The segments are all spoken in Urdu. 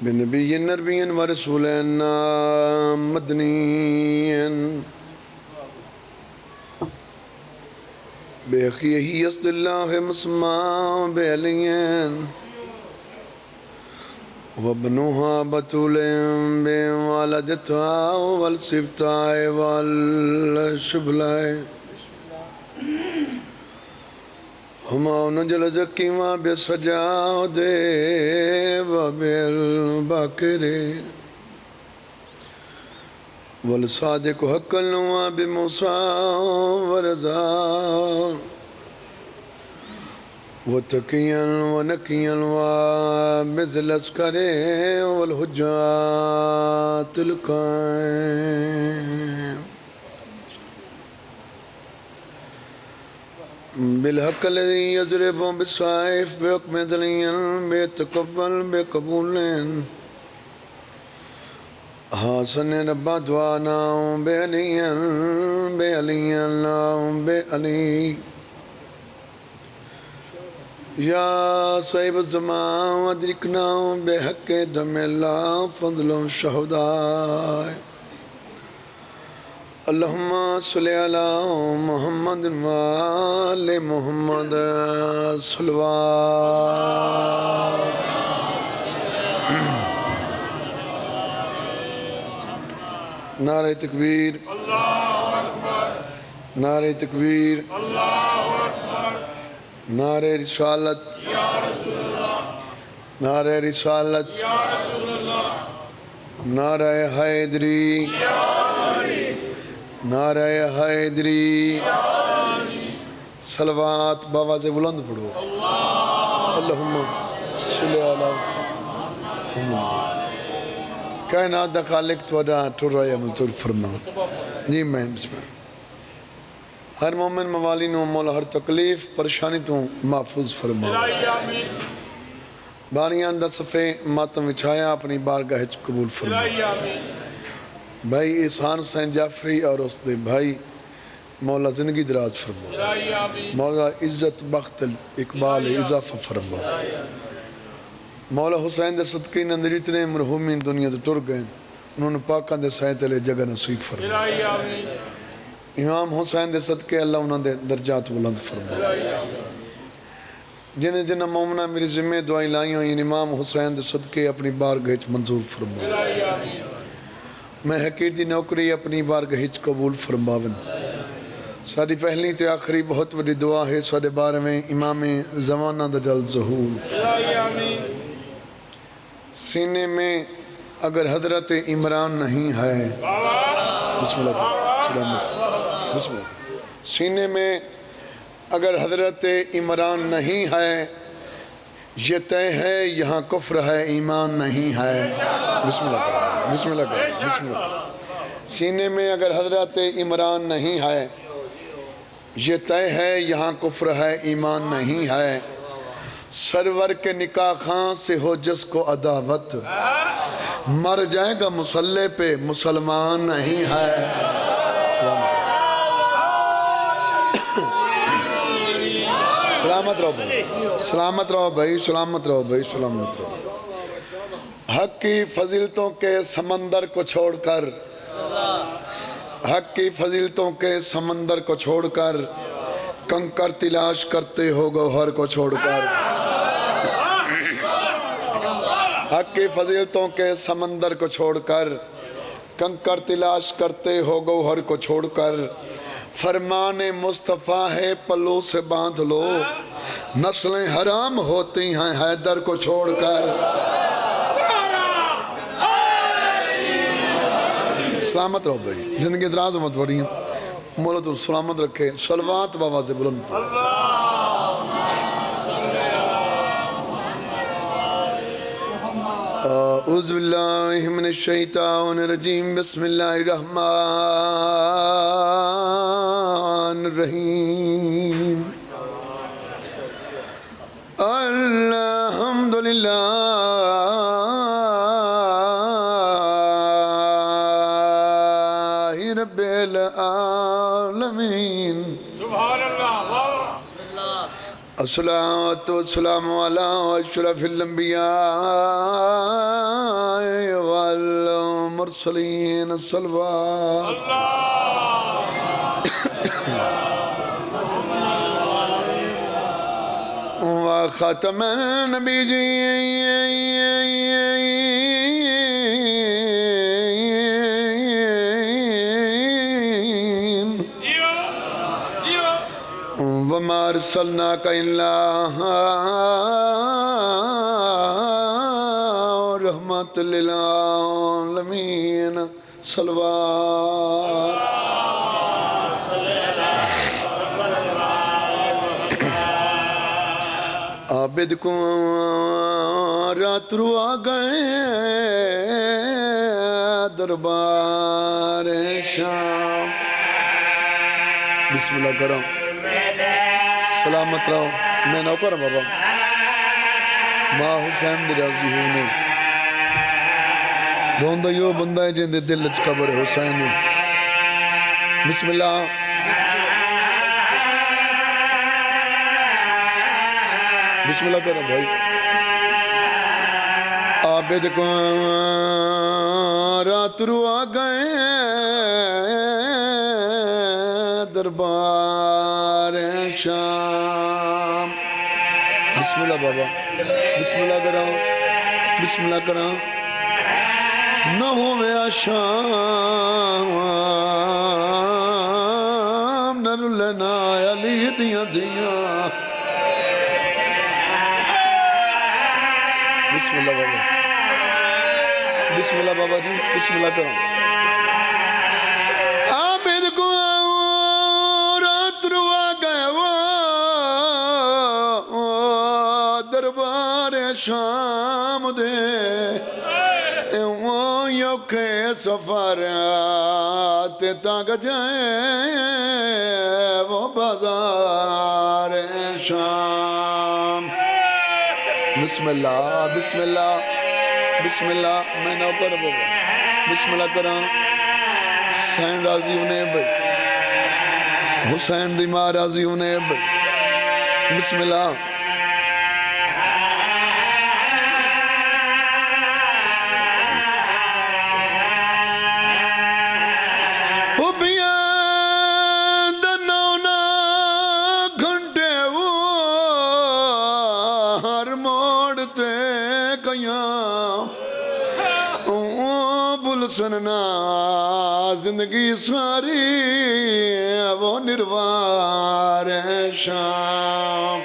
بنبي نبي ورسول مدني بأخيه يصد الله مسمى بعليا وابنها بتول بوالدتها والسبتاء والشبلاء هما نجل زكيما بسجاد وبالباكر والصادق حقا وبموسى ورزا وتقيا ونقيا ومثل العسكر والحجات القائم بالحق الذي يضرب بالسيف بحكم دليا بيتقبل بقبول حسن ربا دعانا بعليا بعليا بعلي يا صاحب الزمان وادركنا بحق دم الله فضل الشهداء اللهم صل على محمد وآل محمد صلوات نعرہ تکبیر نعرہ تکبیر نعرہ رسالت نعرہ رسالت نعرہ حیدری نعرہ حیدری صلوات بابا سے بلند پڑھو اللہم صلی اللہ محمد کائنات دا خالق توڑا ٹھر رہا ہے مزدور فرما جی میں بسم اللہ ہر مومن موالی نو مولا ہر تکلیف پریشانی تو محفوظ فرما باریان دا صفے ماتم وچھایا اپنی بارگاہ قبول فرما بھائی احسان حسین جعفری اور اس دے بھائی مولا زندگی دراز فرما مولا عزت بخت اقبال اضافہ فرما مولا حسین دے صدقی نندر اتنے مرحومین دنیا دے ٹر گئے انہوں نے پاکاں دے سائے لے جگہ نصیب فرما امام حسین دے صدقے اللہ انہوں دے درجات بلند فرما جنہیں جنہ مومنہ میری ذمہ دعائی لائیوں ان امام حسین دے صدقے اپنی بارگاہ منظور فرما میں حقیر دی نوکری اپنی بارگاہ قبول فرماون ساری پہلی تے آخری بہت بڑی دعا ہے سارے بارے میں امام زمانہ دا جلد ظہور سینے میں اگر حضرت عمران نہیں ہے بسم اللہ بسم اللہ سینے میں اگر حضرت عمران نہیں ہے یہ طے ہے یہاں کفر ہے ایمان نہیں ہے بسم اللہ بسم اللہ بسم اللہ سینے میں اگر حضرت عمران نہیں ہے یہ طے ہے یہاں کفر ہے ایمان نہیں ہے سرور کے نکاح خان سے ہو جس کو عداوت مر جائے گا مسلح پہ مسلمان نہیں ہے سلامت رہو بھائی سلامت رہو بھائی سلامت رہو بھائی سلامت رہو حق کی فضیلتوں کے سمندر کو چھوڑ کر حق کی فضیلتوں کے سمندر کو چھوڑ کر کنکر تلاش کرتے ہو گوہر کو چھوڑ کر حق کی فضیلتوں کے سمندر کو چھوڑ کر کنکر تلاش کرتے ہو گوہر کو چھوڑ کر فرمان مصطفیٰ ہے پلو سے باندھ لو نسلیں حرام ہوتی ہیں حیدر کو چھوڑ کر سلامت رہو بھائی زندگی دراز مت بڑی ہیں مولا تو سلامت رکھے صلوات بابا سے بلند اعوذ باللہ من الشیطان الرجیم بسم اللہ الرحمن الرحیم الحمدللہ رب العالمین سبحان اللہ الصلاة والسلام علی اشرف الانبیاء المرسلين صلوات وخاتم النبيين وما أرسلناك إلا رحمة للعالمين صلوات عابد کو رات رو آ گئے دربار شام بسم اللہ کرو سلامت رہو میں نوکر ہوں بابا ماں حسین دی راضی ہونے روندہ یو بندہ ہے جن دے دل اچ قبر حسین بسم اللہ بسم اللہ کرو بھائی عابد کو رات رو آ گئے دربار شام بسم اللہ بابا بسم اللہ کرو بسم اللہ کرو نہ ہوئے شام نہ رلنا علی دیاں دیاں بسم اللہ بابا بسم اللہ بابا جی بسم اللہ کرو عابد کو رات رو آ گئے وہ دربار شام دے وہ یوکھے سفرات تاک جائے وہ بازار شام بسم اللہ بسم اللہ بسم اللہ میں نوکر بابا بسم اللہ کرام حسین راضی انہیں بھائی حسین دی ماں راضی انہیں بھائی بسم اللہ سننا زندگی ساری وہ نروار شام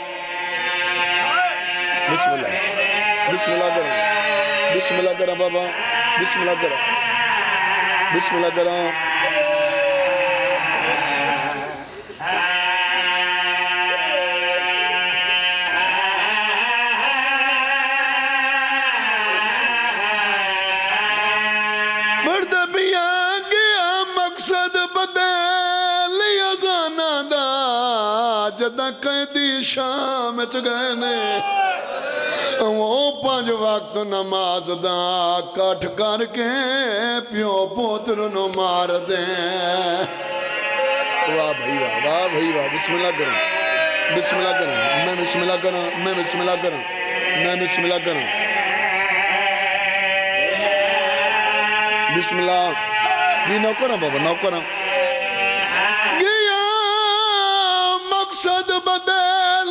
بسم اللہ بسم اللہ کرو بسم اللہ کرو بابا بسم اللہ کرو بسم اللہ کرو جدہ قیدی شام گئے نے وہ 5 وقت نماز دا کٹ کر کے پیو پوتر نو مار دیں واہ بھائی واہ واہ بھائی واہ بسم اللہ کروں بسم اللہ کروں میں بسم اللہ کروں میں بسم اللہ کروں میں بسم اللہ کروں بسم اللہ یہ نوکروں بابا نوکروں مقصد بدل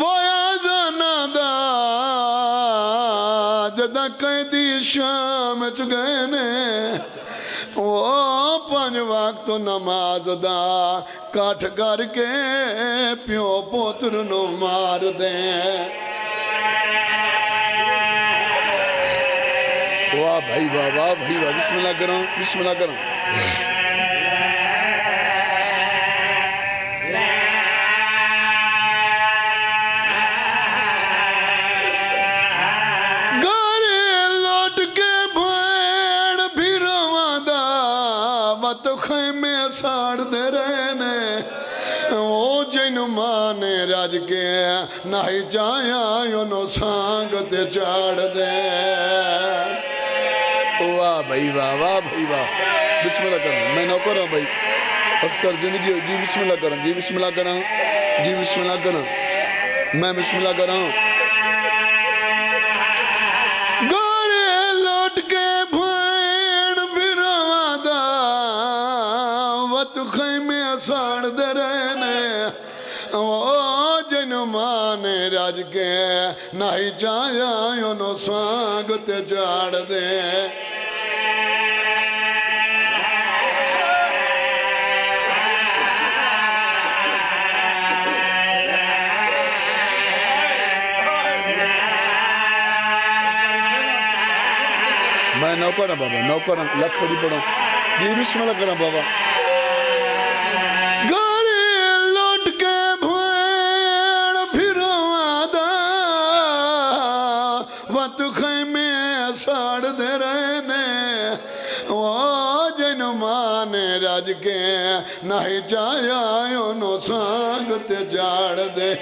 وہ آزانا دا جدہ قیدی شام گئے نے وہ 5 وقت نماز دا کٹ کر کے پیو پوتر نو مار دیں واہ بھائی واہ واہ بھائی واہ بسم اللہ کروں بسم اللہ کروں ساڑ دے رہنے وہ جن مانے راج کے ناہی چایا یونو سانگتے چاڑ دے واہ بھائی واہ واہ بھائی واہ بسم اللہ کروں میں نوکر ہوں بھائی اکثر زندگی جی بسم اللہ کروں جی بسم اللہ کروں جی بسم اللہ کروں میں بسم اللہ کروں گورے لوٹ کے بھوئے ساڑ دے رہنے او جن مانے راج کے نہیں چاہیا انہوں سانگ تے چاڑ دے میں نوکر ہوں بابا نوکر ہوں لکھ بڑی پڑھوں جی بسم اللہ کریں بابا گھر لوٹ کے بھوڑ پھروں آدھا وقت خیمے ساڑ دے رہنے وہ جن مانے راج کے نہیں چاہیا انہوں سانگ تے جاڑ دے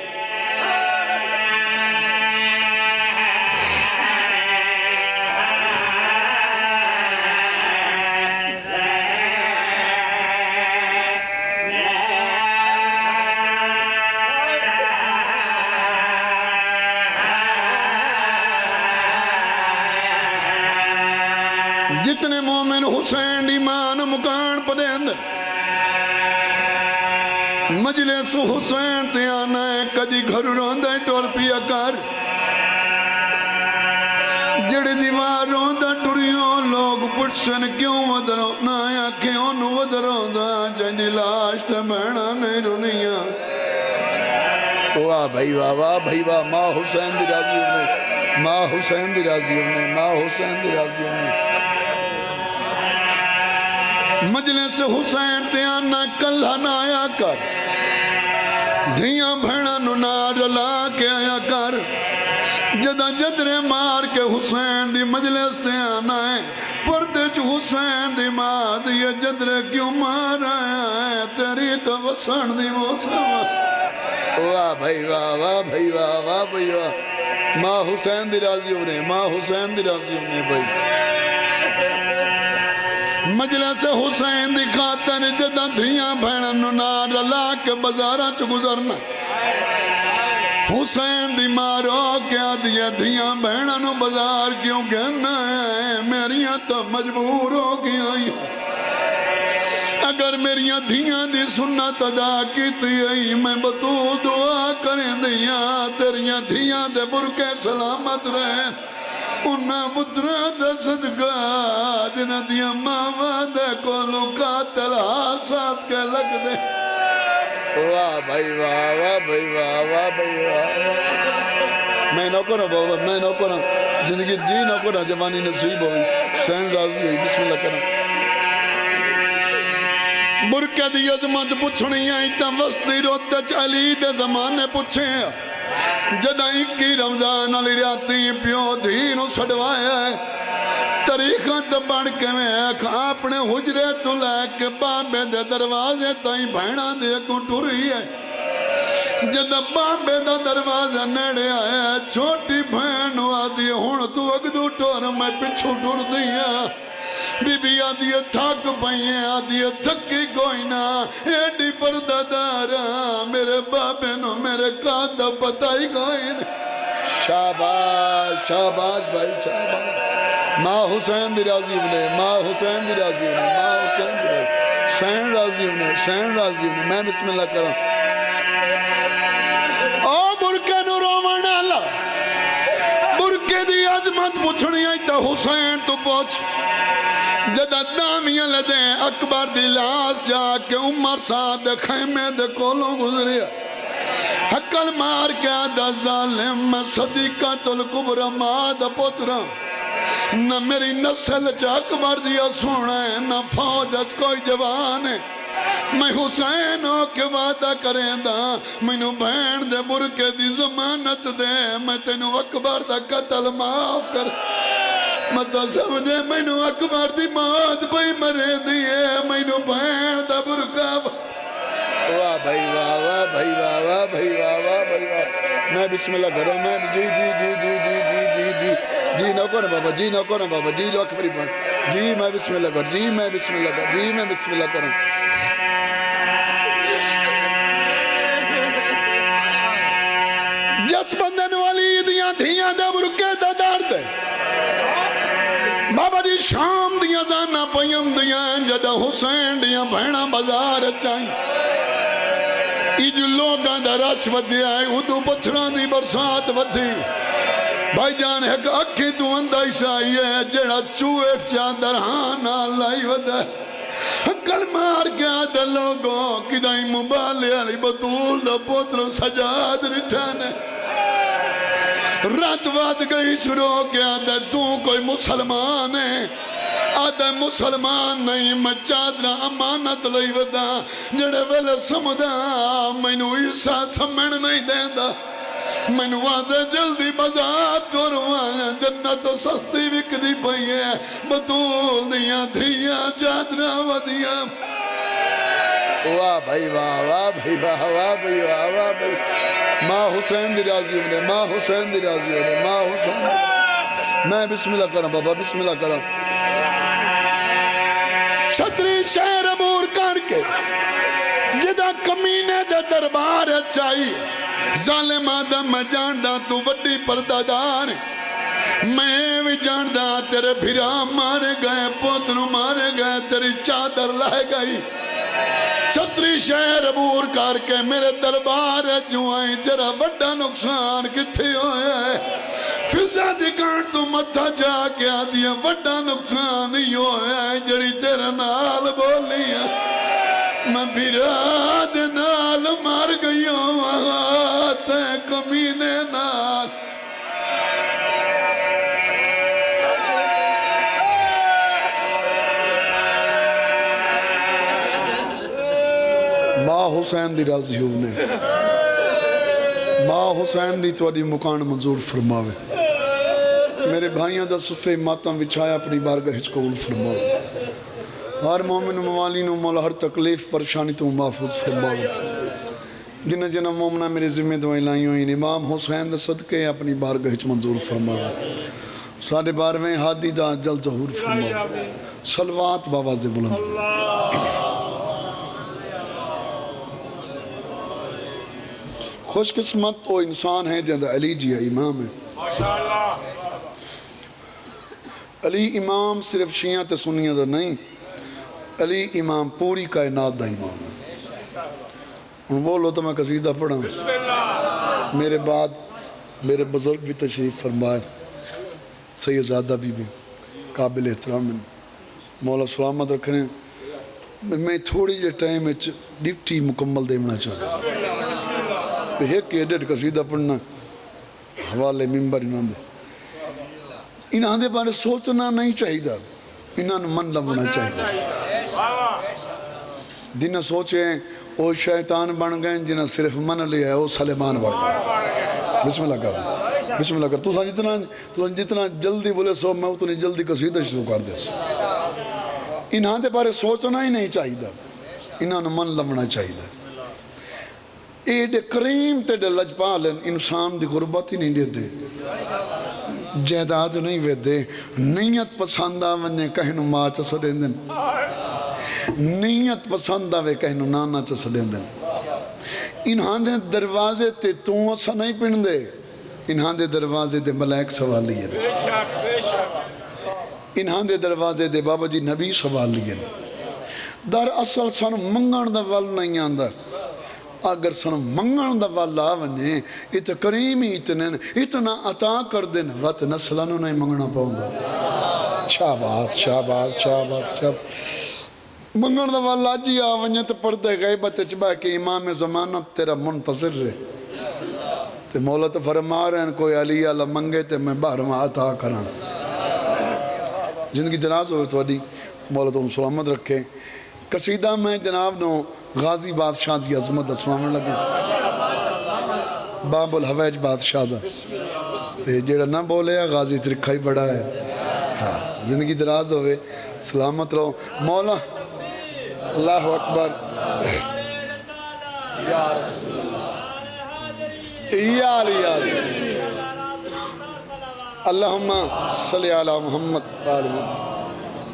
جتنے مومن حسین ایمان مکان پڑھیں مجلس حسین تے آنا ہے کدی گھر روندہ ٹور پیا کر جڑ دیوار روندہ ٹوریوں لوگ پڑھشن کیوں ودرونا یا کیوں نو ودروندہ جہاں لاش تے بہنا نہیں رونیاں واہ بھائی واہ واہ بھائی واہ ماں حسین دی راضی ہونے ماں حسین دی راضی ہونے ماں حسین دی راضی ہونے مجلس حسین تے آنا کلہ نہ آیا کر دھیاں بھیڑا نار لا کے آیا کر جدہ جدرے مار کے حسین دی مجلس تے آنا ہے پردے چ حسین دی ماں دی جدرے کیوں مار آیا ہے تیری تو وسن دی موسم واہ بھائی واہ واہ بھائی واہ واہ بھائی واہ ماں حسین دی راضی ہونے ماں حسین دی راضی ہونے بھائی مجلس حسین دی خاطر جدہ دھیاں بھیڑن نار لا کے بزارہ چ گزرنا حسین دی مارو کیا دیا دھیاں بھیڑن بزار کیوں کہنا ہے میریاں تو مجبور ہو گیا اگر میریاں دھیاں دی سنت ادا کیتی ہے میں بطول دعا کریں دیا تیریاں دھیاں دے برکے سلامت رہیں انہاں پترہ دا صدقہ جنہ دیا ماما دے کو لکاتل حساس کے لگ دے واہ بھائی واہ واہ بھائی واہ واہ بھائی واہ میں نوکر ہوں بابا میں نوکر ہوں زندگی جی نوکر ہوں جوانی نصیب ہوئی سین راضی ہوئی بسم اللہ کرم برکہ دی عظمت پچھنی آئی تا وستی روتے چلی دے زمانے پچھے جدہ اکی رمضان علی راتی پیو دینوں سڑوایا ہے تاریخہ تو بڑھ کے میں ایک اپنے حجرے تو لے کے بابے دے دروازے تائیں بھیڑا دے کو ٹوری ہے جدہ بابے دا دروازہ نیڑے آیا چھوٹی بھین آدھی ہون تو اگدو ٹور میں پچھو ٹور دیا بی بی آدھی تھاک پائیں آدھی تھکی کوئی نہ ایڈی پردہ دارا میرے بابے نو میرے کاندہ پتائی گئے شاباش شاباش بھائی شاباش ماں حسین دی راضی ہونے ماں حسین دی راضی ہونے ماں حسین دی راضی سین راضی ہونے سین راضی ہونے میں بسم اللہ کروں او برکے نو رومن اللہ برکے دی عظمت پوچھنی آئی تا حسین تو پوچھ جدہ دامیاں لدے اکبر دی لاس جا کے عمر ساتھ خیمے دے کولوں گزریا حقل مار کے آدھا ظالم صدیقہ الکبرى ماد پترہ نہ میری نسل چاک مر دیا سونا ہے نہ فوج اچ کوئی جوان ہے میں حسین ہو کے وعدہ کریں دا میں نو بہن دے برکے دی ضمانت دے میں تینو اکبر دا قتل معاف کر مطا سمجھے میں نو اکبر دی موت بھئی مرے دیئے میں نو بہن دا برکہ واہ بھائی واہ واہ بھائی واہ واہ بھائی واہ واہ بھائی واہ میں بسم اللہ کروں میں جی جی جی جی جی جی جی جی جی نہ کرنا بابا جی نہ کرنا بابا جی جو اکبری پڑھ جی میں بسم اللہ کر جی میں بسم اللہ کر جی میں بسم اللہ کروں جس بندن والی دیاں دھیاں دے برکے دا درد بابا جی شام دیاں زانہ پیم دیاں جدہ حسین دیاں بھیڑا بازار چاہیں لوگاں دا رش ودیا ہے ادو پتھراں دی برسات ودی بھائی جان ایک اکھی تو اندہ عیسائی ہے جڑا چویٹ چادر ہاں لائی ودا کلمہ مار گیا دا لوگوں کدائی مبالے علی بطول دا پوتروں سجاد رٹھانے رات واد گئی شروع کیا دا تو کوئی مسلمان ہے آدھا مسلمان نہیں میں چادرہ امانت لئی ودا جڑے ویلے سمدہ میں نو عیسیٰ سمن نہیں دیندہ میں نو آدھے جلدی بازار توڑوایا جنت سستی وکدی پئی ہے بطول دیا دھیا چادرہ ودیا واہ بھائی واہ واہ بھائی واہ واہ بھائی واہ واہ بھائی ماں حسین دی راضی ہونے ماں حسین دی راضی ہونے ماں حسین دی میں بسم اللہ کروں بابا بسم اللہ کروں چھتری شہر عبور کر کے جدا کمینے دے دربار چاہی ظالم آدم میں جاندہ تو وڈی پردادار میں بھی جاندہ تیرے بھیرا مارے گئے پوتنوں مارے گئے تیری چادر لائے گئی چھتری شہر عبور کر کے میرے دربار جو آئی تیرا بڑا نقصان کتھے ہویا ہے فضا دکان تو متھا جا کے آدیا بڑا نقصان ہی ہویا ہے جڑی تیرا نال بولی ہے میں بیراد نال مار گئی ہوں آتے کمینے نال ماں حسین دی راضی ہونے ماں حسین دی تو مکان منظور فرماوے میرے بھائیاں دا صفحے ماتم وچھایا اپنی بارگاہ قبول فرماوے ہر مومن موالین و مولا ہر تکلیف پریشانی تو محفوظ فرماوے جنہ جنہ مومنہ میرے ذمہ دعائیں لائی ہوئیں امام حسین دا صدقے اپنی بارگاہ منظور فرماوے ساڑھے بارویں ہادی دا جلد ظہور فرماوے صلوات باواز بلند خوش قسمت وہ انسان ہے جہاں علی جی امام ہے علی امام صرف شیعہ تے سنیہ دا نہیں علی امام پوری کائنات دا امام ہے ان بولو تو میں قصیدہ پڑھا میرے بعد میرے بزرگ بھی تشریف فرمائے سیدزادہ بھی قابل احترام مولا سلامت رکھنے میں تھوڑی جے ٹائم ڈیوٹی مکمل دینا چاہتا ایک ایڈٹ قصیدہ پڑھنا حوالے ممبر انہاں دے انہاں دے بارے سوچنا نہیں چاہیے انہاں نے من لبنا چاہیے جنہیں سوچیں وہ شیطان بن گئے جنہیں صرف من لیا ہے وہ سلیمان بن گئے بسم اللہ کر بسم اللہ کر تو جتنا جلدی بولے سو میں اتنی جلدی قصیدہ شروع کر دے سو انہاں دے بارے سوچنا ہی نہیں چاہیے انہاں نے من لبنا چاہیے ایڈے کریم تے ڈے لجپالن انسان دی غربت ہی نہیں دیتے جہداد نہیں ویدے نیت پسندہ وننے کہنو ماں چس دیں دن نیت پسندہ وے کہنو نانا چس دیں دن انہاں دے دروازے تے تو اسا نہیں پن دے انہاں دے دروازے دے ملائک سوال لیے انہاں دے دروازے دے بابا جی نبی سوال لیے در اصل سن منگن دا وال نہیں آندہ اگر سن منگن دا والا آونے ات کریمی اتنا عطا کر دن وقت نسلانو نہیں منگنا پاؤں دا شابات شابات شابات شابات منگن دا والا جی آونے تو پردے غیبت چبا کہ امام زمانت تیرا منتظر رہے تے مولا تو فرما رہے ہیں کوئی علی اللہ منگے تے میں باہر میں عطا کران زندگی دراز ہوئے تو علی مولا تو سلامت رکھے قصیدہ میں جناب نو غازی بادشاہ دی عظمت سنامن لگے باب الحویج بادشاہ دا جیڑا نہ بولے غازی ترکھا ہی بڑا ہے ہاں زندگی دراز ہوئے سلامت رہو مولا اللہ اکبر یا علی یا علی اللہم صلی علی محمد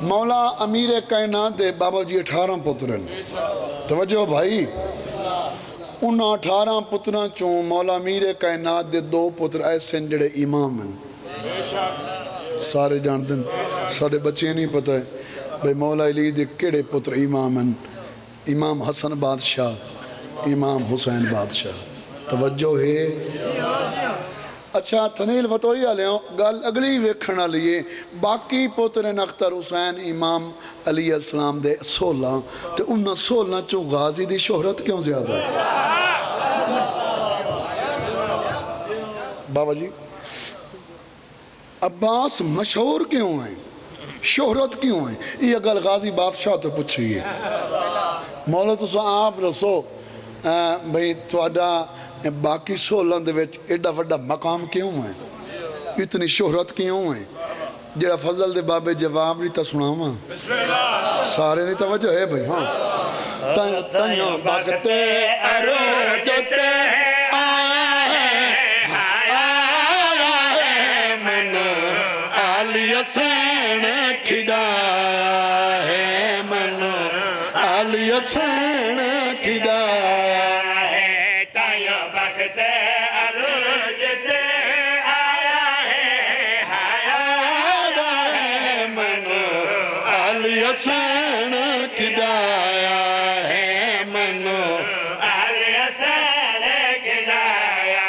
مولا امیر کائنات دے بابا جی 18 پترن توجہ بھائی ان 18 پتران چون مولا امیر کائنات دے 2 پتر ایسے جڑے امام ہیں سارے جان دن سارے بچے نہیں پتہ ہے بھئی مولا علی دے کڑے پتر امام ہیں امام حسن بادشاہ امام حسین بادشاہ توجہ ہے اچھا تھنیل وطوئی آلیاں گل اگلی ویکھن لیے باقی پوترین اختر حسین امام علیہ السلام دے 16 تے انہاں 16 چوں غازی دی شہرت کیوں زیادہ ہے بابا جی عباس مشہور کیوں ہیں شہرت کیوں ہیں یہ گل غازی بادشاہ تو پوچھئیے مولا تو آپ رسو بھئی توڑا باقی 16 دے وچ ایڈا وڈا مقام کیوں ہے اتنی شہرت کیوں ہے جڑا فضل دے بابے جواب نہیں تا سناواں سارے دی توجہ ہے بھئی ہاں تائیوں بغتے عروج تے آیا ہے منو علی حسین کھڑایا ہے منو علی حسین کھڑایا حسین کھڑایا ہے منو علی حسین کھڑایا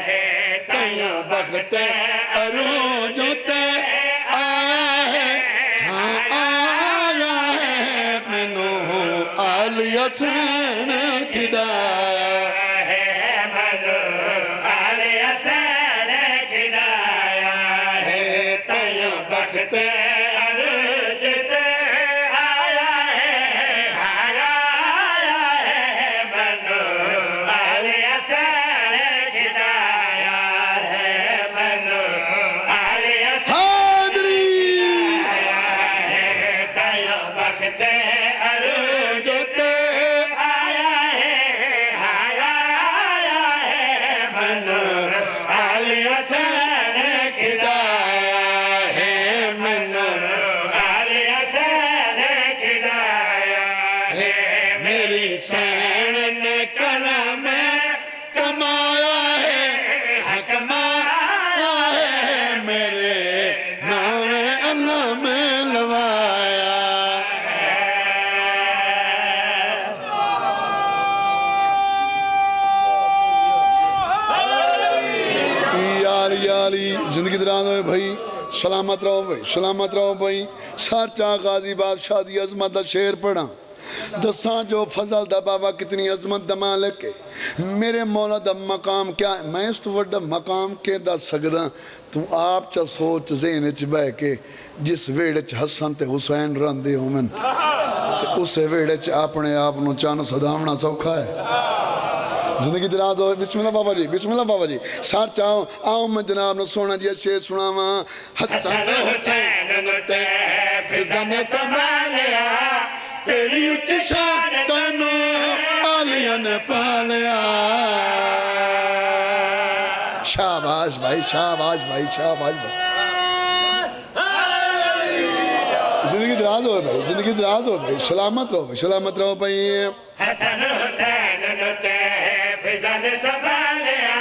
ہے تائیوں بغت عروج تے آیا ہے ہاں آیا ہے منو علی حسین کھڑایا ہے منو علی حسین کھڑایا ہے تائیوں بغت زندگی دراز ہوئے بھائی سلامت رہو بھائی سار چاہ غازی بادشاہ دی عظمت دا شعر پڑھا دساں جو فضل دا بابا کتنی عظمت دا مالک ہے میرے مولا دا مقام کیا ہے میں اس تو وڈا مقام کے دا سکدا تو آپ چا سوچ ذہن چ بہ کے جس ویڑے چ حسن تے حسین رہندے ہومن تے اسے ویڑے چ اپنے آپ نو چانو صدامنا سوکھا ہے زندگی دراز ہوئے بسم اللہ بابا جی سار چاہو آؤ میں جناب نے سونا جی شیر سناواں حسن حسین نتے فضن سنبھالیا تیری اچھی شان تنو علیہ نے پالیا شاباش بھائی زندگی دراز ہوئے بھائی سلامت رہو بھائی حسن حسین نتے فضل سنبھالیا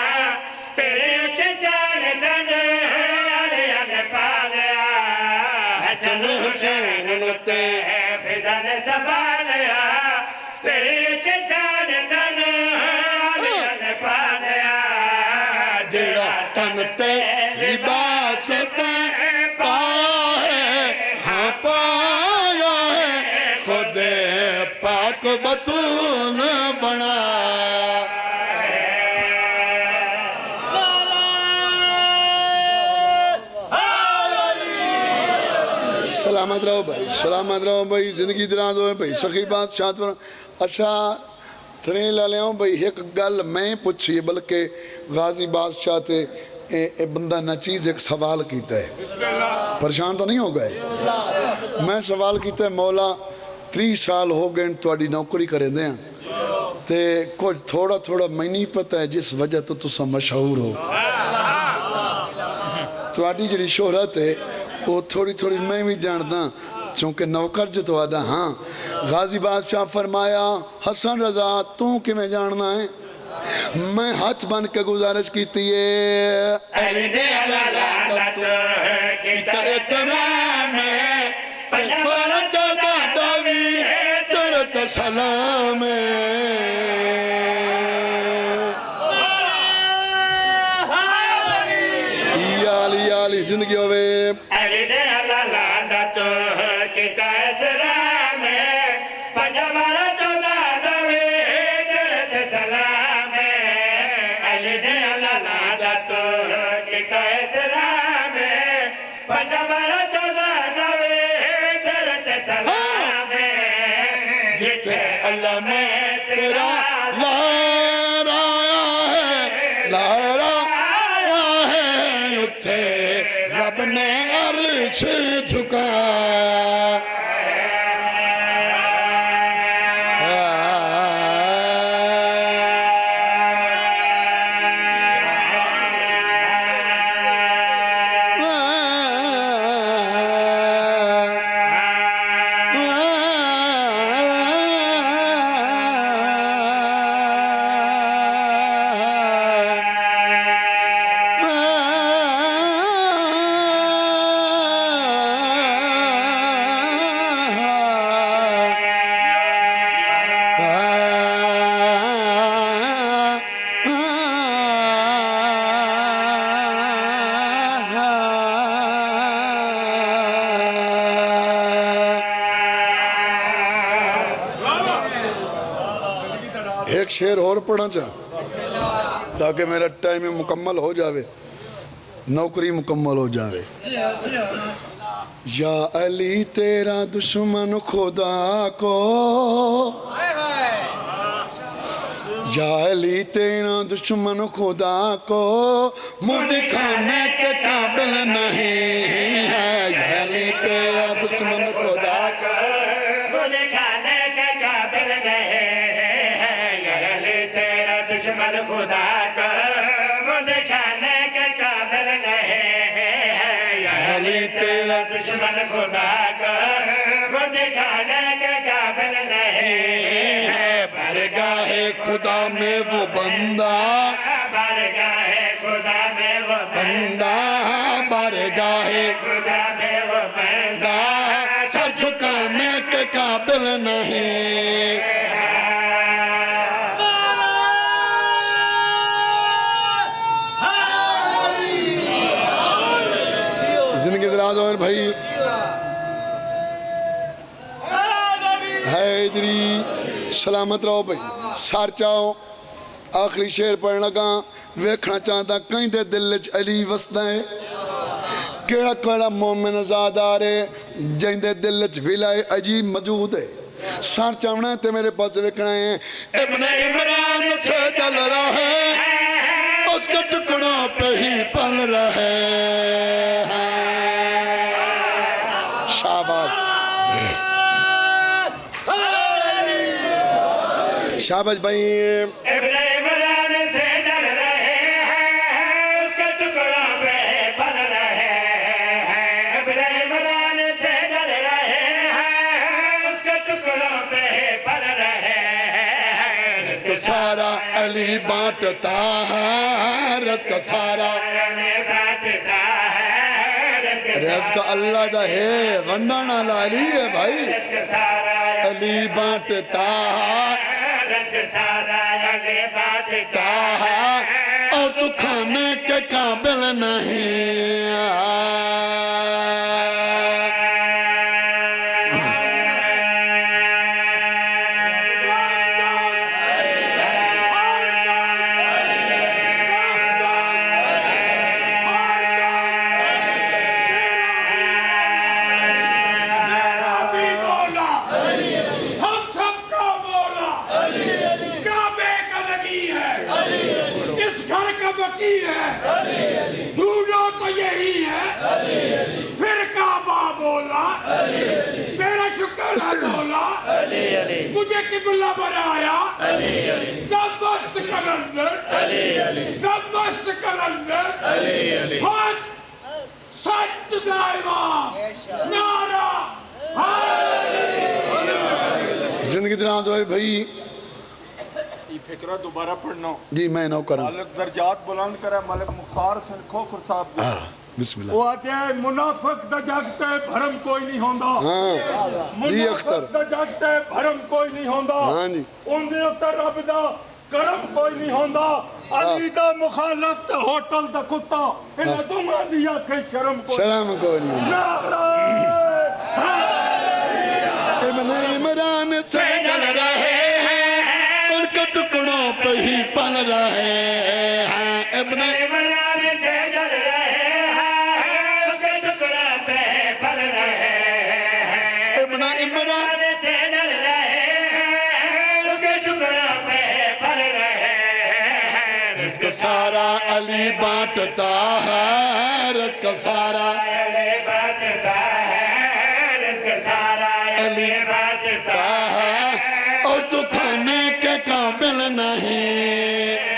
تیری اچھی شان تنو علیہ نے پالیا حسن حسین نتے فضل سنبھالیا تیری اچھی شان تنو علیہ نے پالیا جڑا تن تے لباس تے پایا ہے ہاں پایا ہے خود پاک بطول بنایا سلامت رہو بھائی زندگی دراز ہوئے بھائی سخی بات شاہد فرم اچھا تھنے لالیاں بھائی ایک گل میں پوچھئے بلکہ غازی بادشاہ تے اے بندہ نچیز ایک سوال کیتا ہے پریشان تو نہیں ہو گئے میں سوال کیتا ہے مولا 3 سال ہو گئے توڑی نوکری کرے دیں تے کچھ تھوڑا میں نہیں پتہ ہے جس وجہ تو تسا مشہور ہو توڑی جڑی شہرت ہے وہ تھوڑی میں بھی جانتا چونکہ نوکر جو تو آدھا ہاں غازی بادشاہ فرمایا حسن رضا تو کی میں جاننا ہے میں ہاتھ بن کے گزارش کیتی ہے علی دے علالات کی ترتنام ہے پر چودہ داوی ترت سلام ہے زندگی ہوئے علی دے اللہ دا تو کتا احترام پنجمارا چودا دوے درد سلام علی دے اللہ دا تو کتا احترام پنجمارا چودا دوے درد سلام جتھے اللہ میں تیرا رب نے عرش جھکا ایک شعر اور پڑھنا چاہ تاکہ میرا ٹائم مکمل ہو جاوے نوکری مکمل ہو جاوے یا علی تیرا دشمن خدا کو یا علی تیرا دشمن خدا کو منہ دکھانے کے قابل نہیں ہے یا علی تیرا دشمن خدا کو منہ دکھانے کے قابل نہیں دشمن خدا کا منہ دکھانے کے قابل نہیں ہے علی تیرا دشمن خدا کا منہ دکھانے کے قابل نہیں ہے بارگاہ خدا میں وہ بندہ بارگاہ خدا میں وہ بندہ بارگاہ خدا میں وہ بندہ سر جھکانے کے قابل نہیں زندگی دراز اور بھائی حیدری سلامت رہو بھائی سار چاہو آخری شعر پڑھنے لگا ویکھنا چاہتا کہیں دے دل چ علی وسدا ہے کیڑا کیڑا مومن آزاد آ رہے جن دے دل چ ولائے عجیب موجود ہے سار چاہنا تے میرے پاس ویکھنا ہے ابن عمران سے جل رہے اس کے ٹکڑوں پہ ہی پل رہے شاباش شاباش بھائی ابن عمران سے ڈر رہے ہیں اس کے ٹکڑوں پہ پل رہے ہیں ابن عمران سے ڈر رہے ہیں اس کے ٹکڑوں پہ پل رہے ہیں رزق سارا علی بانٹتا ہے رزق سارا علی بانٹتا ہے رزق اللہ دا ہے ونڈانا لالی ہے بھائی رزق سارا علی بانٹتا ہے رزق سارا علی بانٹتا ہے اور تو کھانے کے قابل نہیں ڈھونڈو تو یہی ہے پھر کعبہ بولا تیرا شکر ہے مولا مجھے قبلہ بنایا دمشق کلندر دمشق کلندر حق سچ دائمہ نعرہ زندگی دراز ہوئے بھائی فکرہ دوبارہ پڑھنا جی میں نو کروں مالک درجات بلند کرے ملک مختار سن کھوکھر صاحب دی بسم اللہ وہ آتے ہیں منافق دا جاگتے بھرم کوئی نہیں ہوندہ جی اختر منافق دا جاگتے بھرم کوئی نہیں ہوندہ ہاں جی ان دے اتر رب دا کرم کوئی نہیں ہوندا علی دا مخالف تے ہوٹل دا کتا انہاں دوواں دی آنکھیں شرم کو شرم کو نہیں نعرہ ابن عمران سے جل رہے ہیں ان کے ٹکڑوں پہ ہی پل رہے ہیں ابن عمران سے جل رہے ہیں اس کے ٹکڑوں پہ پل رہے ہیں ابن عمران سے جل رہے ہیں اس کے ٹکڑوں پہ پل رہے ہیں رزق سارا علی بانٹتا ہے رزق سارا علی بانٹتا ہے رزق سارا علی بانٹتا ہے اور تو کھانے کے قابل نہیں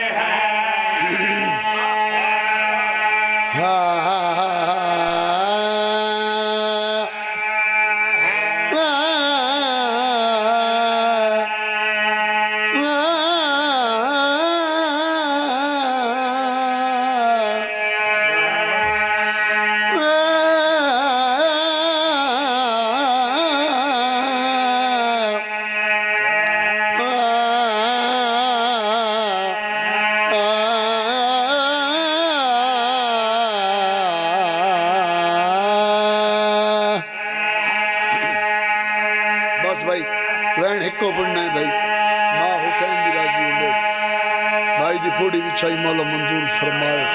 بس بھائی وین ہکو پڑھنا ہے بھائی ماں حسین دی راضی ہوئے بھائی دی پوڑی بچھائی مولا منظور فرمائے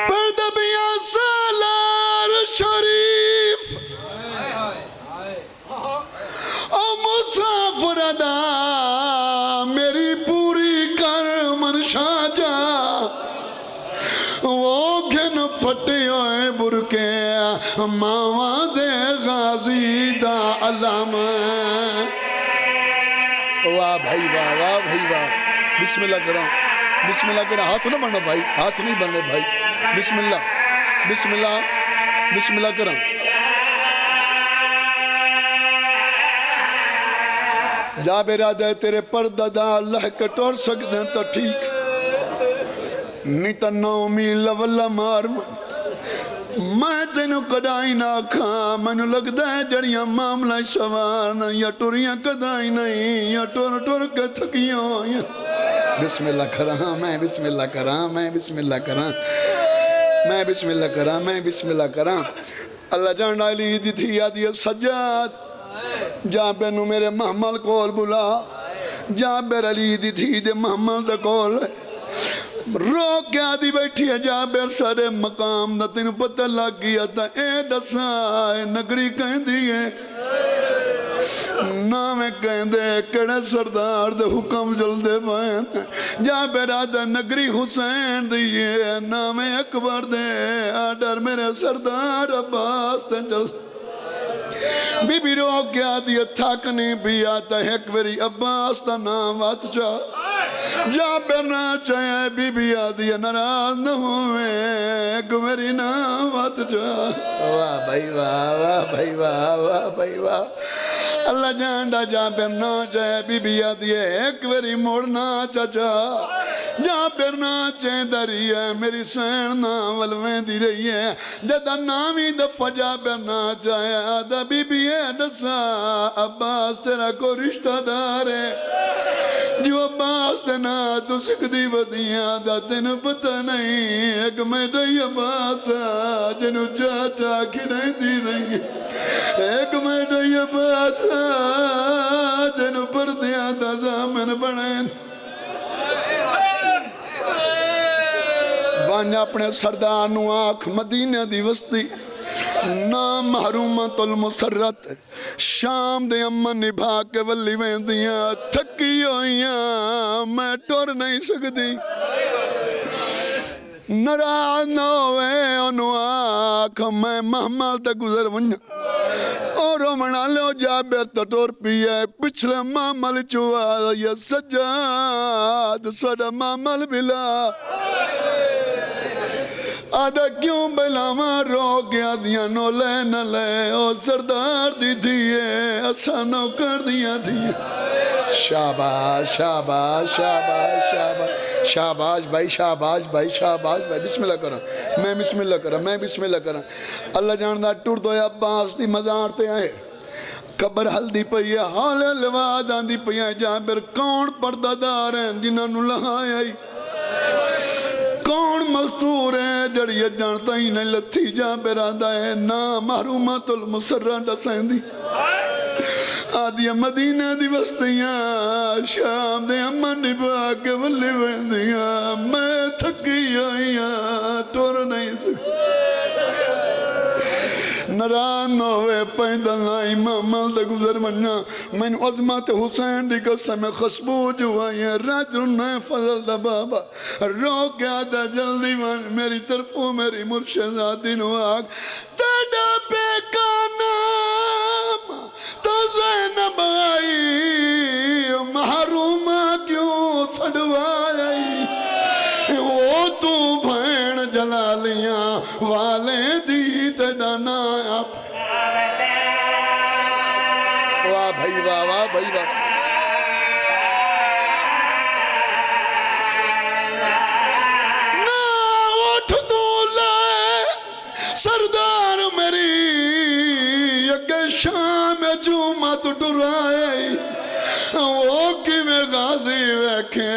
پردہ بیا سالار شریف او مسافر ادا میری پوری کر منشا جا وہ گھن پھٹے ہوئے برکے ماما دے غازی دا علامہ واہ بھائی واہ واہ بھائی واہ بسم اللہ کرو بسم اللہ کرو ہاتھ نہ بڑھنا بھائی ہاتھ نہیں بڑھنے بھائی بسم اللہ بسم اللہ بسم اللہ کرو جا بیرا دے تیرے پردہ دا اللہ کٹور سکتے ہیں تو ٹھیک نہیں تا نو میل واللہ مار میں تینو کدائی نہ کھا میں لگ دے جڑیاں معاملہ سوان یا ٹوریاں کدائی نہیں یا ٹور ٹور کے تھکیوں بسم اللہ کراں میں بسم اللہ کراں میں بسم اللہ کراں میں بسم اللہ کراں میں بسم اللہ کراں اللہ جان علی دی تھی یادی سجاد جہاں پہ نو میرے محمل کول بلا جہاں پہ علی دی تھی دے محمل دے کول رو کیا دی بیٹھی ہے جابر سارے مقام دا تین پتہ لگ گیا تا اے دسا اے نگری کہیں دیئے نامے کہیں دے کڑے سردار دے حکم جل دے بائن جابر آدھا نگری حسین دیئے نامے اکبر دے آڈر میرے سردار عباس تے جل بی بی رو کیا دی تھاکنی بھی آتا ہے ایک ویری عباس تا نام آت چاہ جابر نہ چاہے بی بی آدھی ناراض نہ ہوئے ایک میری نام آت چاہ واہ بھائی واہ واہ بھائی واہ واہ بھائی واہ اللہ جانڈا جابر نہ چاہے بی بی آدھی ایک میری موڑنا چاچا جابر نہ چاہے دری ہے میری سین نام والویں دی رہی ہے جدہ نامی دفع جابر نہ چاہے آدھا بی بی ہے نسا عباس تیرا کو رشتہ دار ہے جو عباس تینا تو سکھ دی ودیاں دا تینو پتہ نہیں ایک میں دئی عباس جنو چاچا کی نہیں دی نہیں ایک میں دئی عباس جنو پردیاں دا زامن بڑھیں وانیا اپنے سردار نو آنکھ مدینہ دی وستی نام محرومت المسرت شام دے امن نبھا کے ولی ویندیاں تھکی ہوئیاں میں ٹور نہیں سکتی نراز نہ ہوئے انو آنکھ میں محمل تے گزر ونیا اور منا لو جابر تٹور پیئے پچھلے محمل چوا یا سجاد سوڑا محمل بلا آدھا کیوں بلاواں رو گیا دیا نو لے نہ لے او سردار دی دیئے اسانو کر دیا دیئے شاباش شاباش شاباش شاباش شاباش بھائی شاباش بھائی شاباش بھائی بسم اللہ کریں میں بسم اللہ کریں میں بسم اللہ کریں اللہ جاندہ ٹور دو یا عباس دی مزار تے آئے قبر ہلدی پئی ہے حال لواز آندی پئی ہے جابر کون پردہ دار ہیں جنہاں نو لہایا ہی کون مستور ہے جڑی جانتا ہی نہیں لتھی جابر آدھا ہے نا محرومات المسرہ ڈسائیں دی آدھی مدینہ دی بستیاں شام دے امن نبا کے ولی ویندیاں میں تھکی آئیاں ٹور نہیں سکتی نران نہ ہوئے پیدل نہ امام ملد گزر منیا میں عظمت حسین دی قسم خشبو جو آئی ہے رجل نہ فضل دا بابا رو کے آدھا جلدی میری طرفوں میری مرشد آدھی نواق تیڑا پہ کا نام تو زینب آئی محرومہ کیوں سڑوائی وہ تو بھین جلالیاں والے دی تیڑا نام واہ بھائی واہ واہ بھائی واہ نا اٹھ تو لائے سردار میری یکے شام جمعہ ڈرائے وہ کی میں غازی ویکھے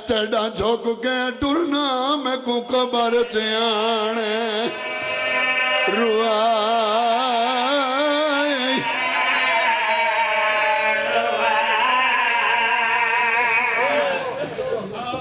تیڑا جھوک کے ٹرنا میں کو قبر چیانے روا